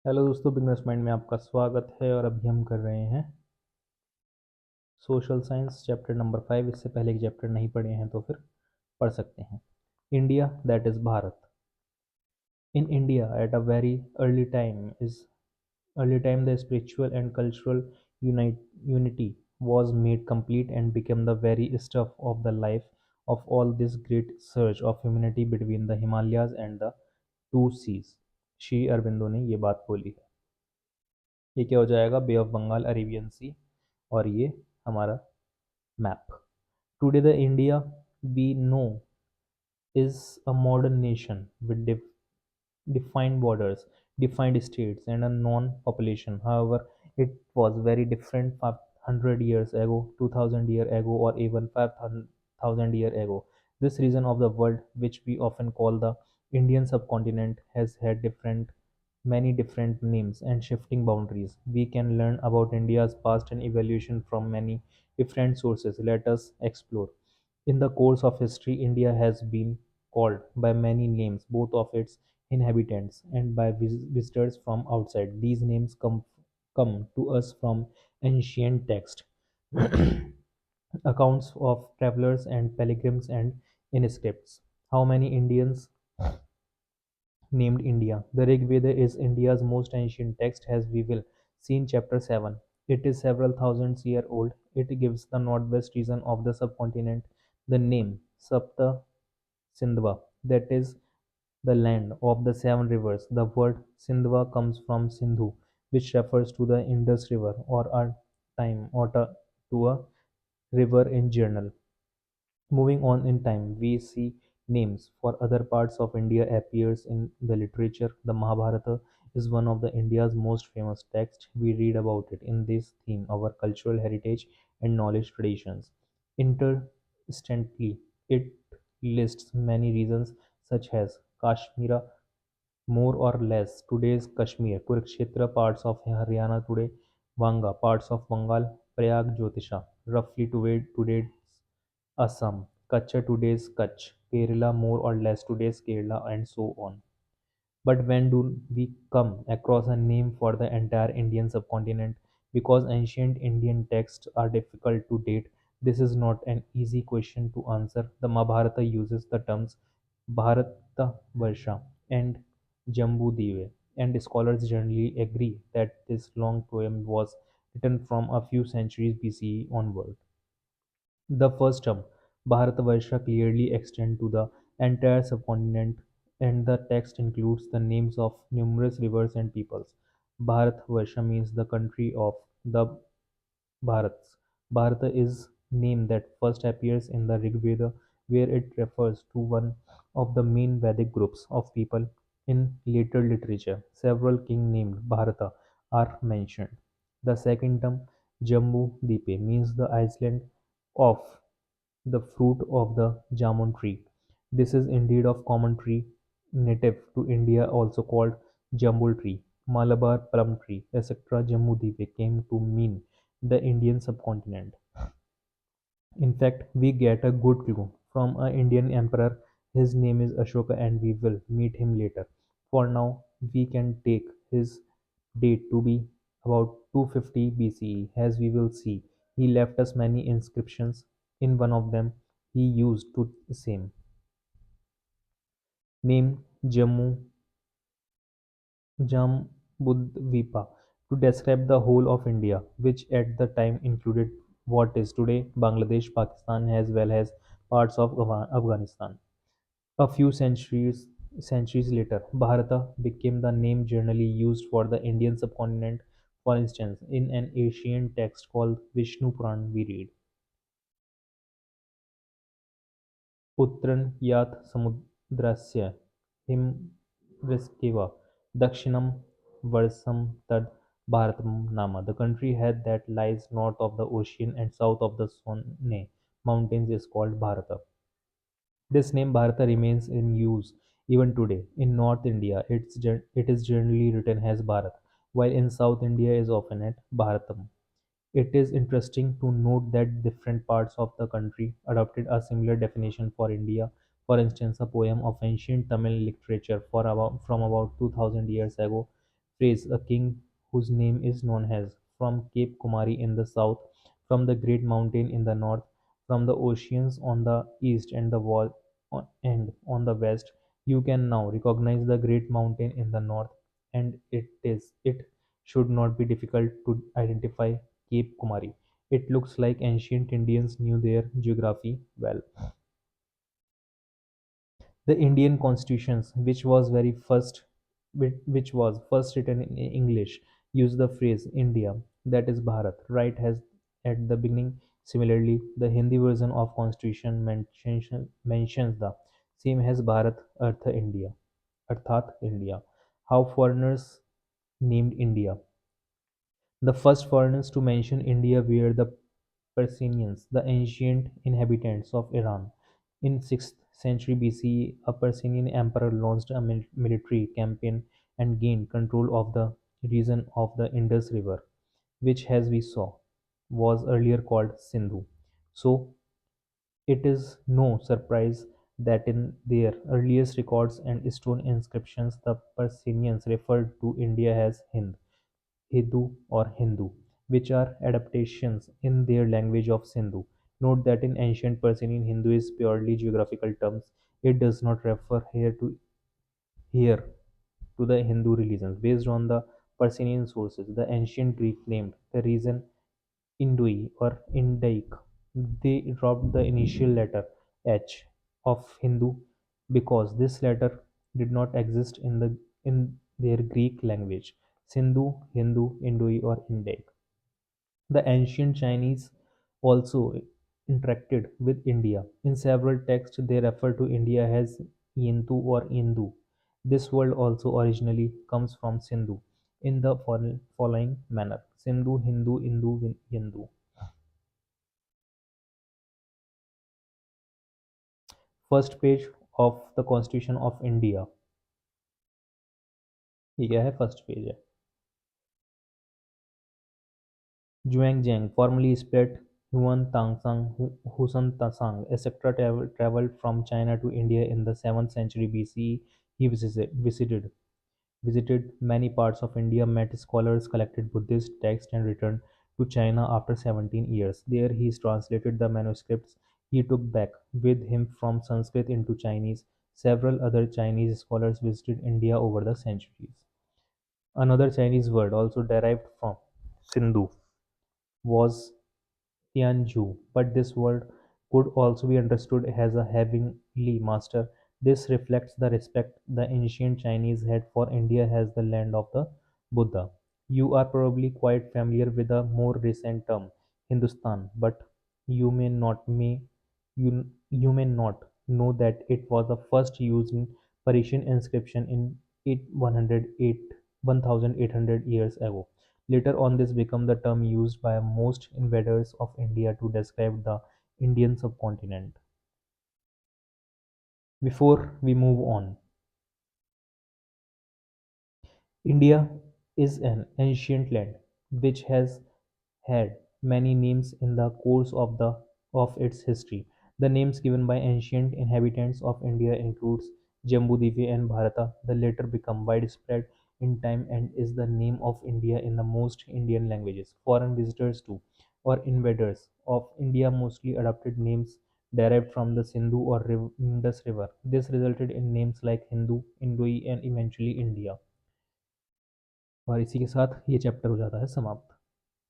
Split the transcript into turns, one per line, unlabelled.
Hello दोस्तों, business mind में आपका स्वागत है। और अभी हम कर रहे हैं सोशल साइंस चैप्टर नंबर 5। इससे पहले एक चैप्टर नहीं पढ़े हैं तो फिर पढ़ सकते हैं। India, that is Bharat. In India at a very early time the spiritual and cultural unity was made complete and became the very stuff of the life of all this great surge of humanity between the Himalayas and the two seas। Shri Aurobindo ने ये बात बोली है। ये क्या हो जाएगा? Bay of Bengal, Arabian sea, और ये हमारा map. Today the India we know is a modern nation with defined borders, defined states, and a known population. However, it was very different 500 years ago, 2000 years ago, or even 5000 years ago. This region of the world, which we often call the Indian subcontinent, has had many different names and shifting boundaries. We can learn about India's past and evolution from many different sources. Let us explore. In the course of history, India has been called by many names, both of its inhabitants and by visitors from outside. These names come to us from ancient texts, accounts of travelers and pilgrims, and inscripts. How many Indians named India? The Rig Veda is India's most ancient text, as we will see in chapter 7. It is several thousands years old. It gives the northwest region of the subcontinent the name Sapta Sindhva, that is the land of the seven rivers. The word Sindhva comes from Sindhu, which refers to the Indus River or a time or to a river in general. Moving on in time, we see names for other parts of India appears in the literature. The Mahabharata is one of the India's most famous texts. We read about it in this theme, our cultural heritage and knowledge traditions. Interstantly, it lists many regions such as Kashmir, more or less today's Kashmir, Kurukshetra, parts of Haryana today, Vanga, parts of Bengal, Prayag Jyotisha, roughly today's Assam, Kutch today's Kutch, Kerala more or less today's Kerala, and so on. But when do we come across a name for the entire Indian subcontinent? Because ancient Indian texts are difficult to date, this is not an easy question to answer. The Mahabharata uses the terms Bharatavarsha and Jambudvipa, and scholars generally agree that this long poem was written from a few centuries BCE onward. The first term, Bharatavarsha, clearly extends to the entire subcontinent, and the text includes the names of numerous rivers and peoples. Bharatvarsha means the country of the Bharats. Bharata is name that first appears in the Rig Veda, where it refers to one of the main Vedic groups of people. In later literature, several kings named Bharata are mentioned. The second term, Jambu Dipe, means the island of the fruit of the jamun tree. This is indeed of common tree native to India, also called jambul tree, Malabar plum tree, etc. Jambudipe came to mean the Indian subcontinent. In fact, we get a good clue from an Indian emperor. His name is Ashoka, and we will meet him later. For now, we can take his date to be about 250 BCE. As we will see, he left us many inscriptions. In one of them, he used to same name Jambudvipa to describe the whole of India, which at the time included what is today Bangladesh, Pakistan, as well as parts of Afghanistan. A few centuries later, Bharata became the name generally used for the Indian subcontinent. For instance, in an ancient text called Vishnu Puran, we read Puttran yat samudrasya himriskeva dakshinam varsam tad Bharatam nama. The country head that lies north of the ocean and south of the Sonne mountains is called Bharata. This name Bharata remains in use even today. In North India, it is generally written as Bharat, while in South India is often at Bharatam. It is interesting to note that different parts of the country adopted a similar definition for India. For instance, a poem of ancient Tamil literature from about 2000 years ago phrase a king whose name is known as, from Cape Kumari in the south, from the Great Mountain in the north, from the oceans on the east and the wall and on the west. You can now recognize the Great Mountain in the north, and it should not be difficult to identify Cape Kumari. It looks like ancient Indians knew their geography well. The Indian constitutions, which was first written in English, use the phrase India, that is Bharat, right has at the beginning. Similarly, the Hindi version of constitution mentions the same as Bharat Arthat India. How foreigners named India. The first foreigners to mention India were the Persians, the ancient inhabitants of Iran. In 6th century BCE, a Persian emperor launched a military campaign and gained control of the region of the Indus River, which, as we saw, was earlier called Sindhu. So, it is no surprise that in their earliest records and stone inscriptions, the Persians referred to India as Hind. Hindu, which are adaptations in their language of Sindhu. Note that in ancient Persian, Hindu is purely geographical terms. It does not refer here to the Hindu religions. Based on the Persian sources, the ancient Greek named the region Indui or Indaic. They dropped the initial letter H of Hindu because this letter did not exist in their Greek language. Sindhu, Hindu, Indui, or Indic. The ancient Chinese also interacted with India. In several texts, they refer to India as Yintu or Indu. This word also originally comes from Sindhu in the following manner: Sindhu, Hindu, Indu, Yindu. First page of the constitution of India. ये क्या है? First page है। Zhuangjiang, formerly spelled Huan Tangsang, Husan Tasang, etc., traveled from China to India in the 7th century BCE. He visited many parts of India, met scholars, collected Buddhist texts, and returned to China after 17 years. There he translated the manuscripts he took back with him from Sanskrit into Chinese. Several other Chinese scholars visited India over the centuries. Another Chinese word, also derived from Sindhu, was Tianzhu, but this word could also be understood as a heavenly master. This reflects the respect the ancient Chinese had for India as the land of the Buddha. You are probably quite familiar with the more recent term Hindustan, but you may not know that it was the first used in Persian inscription in 1800 years ago. Later on, this became the term used by most invaders of India to describe the Indian subcontinent. Before we move on, India is an ancient land which has had many names in the course of its history. The names given by ancient inhabitants of India includes Jambudvipa and Bharata. The latter become widespread in time and is the name of India in the most Indian languages. Foreign visitors too, or invaders of India mostly adopted names derived from the Sindhu or Indus River. This resulted in names like Hindu, Indui and eventually India। और इसी के साथ ये chapter हो जाता है समाप्त।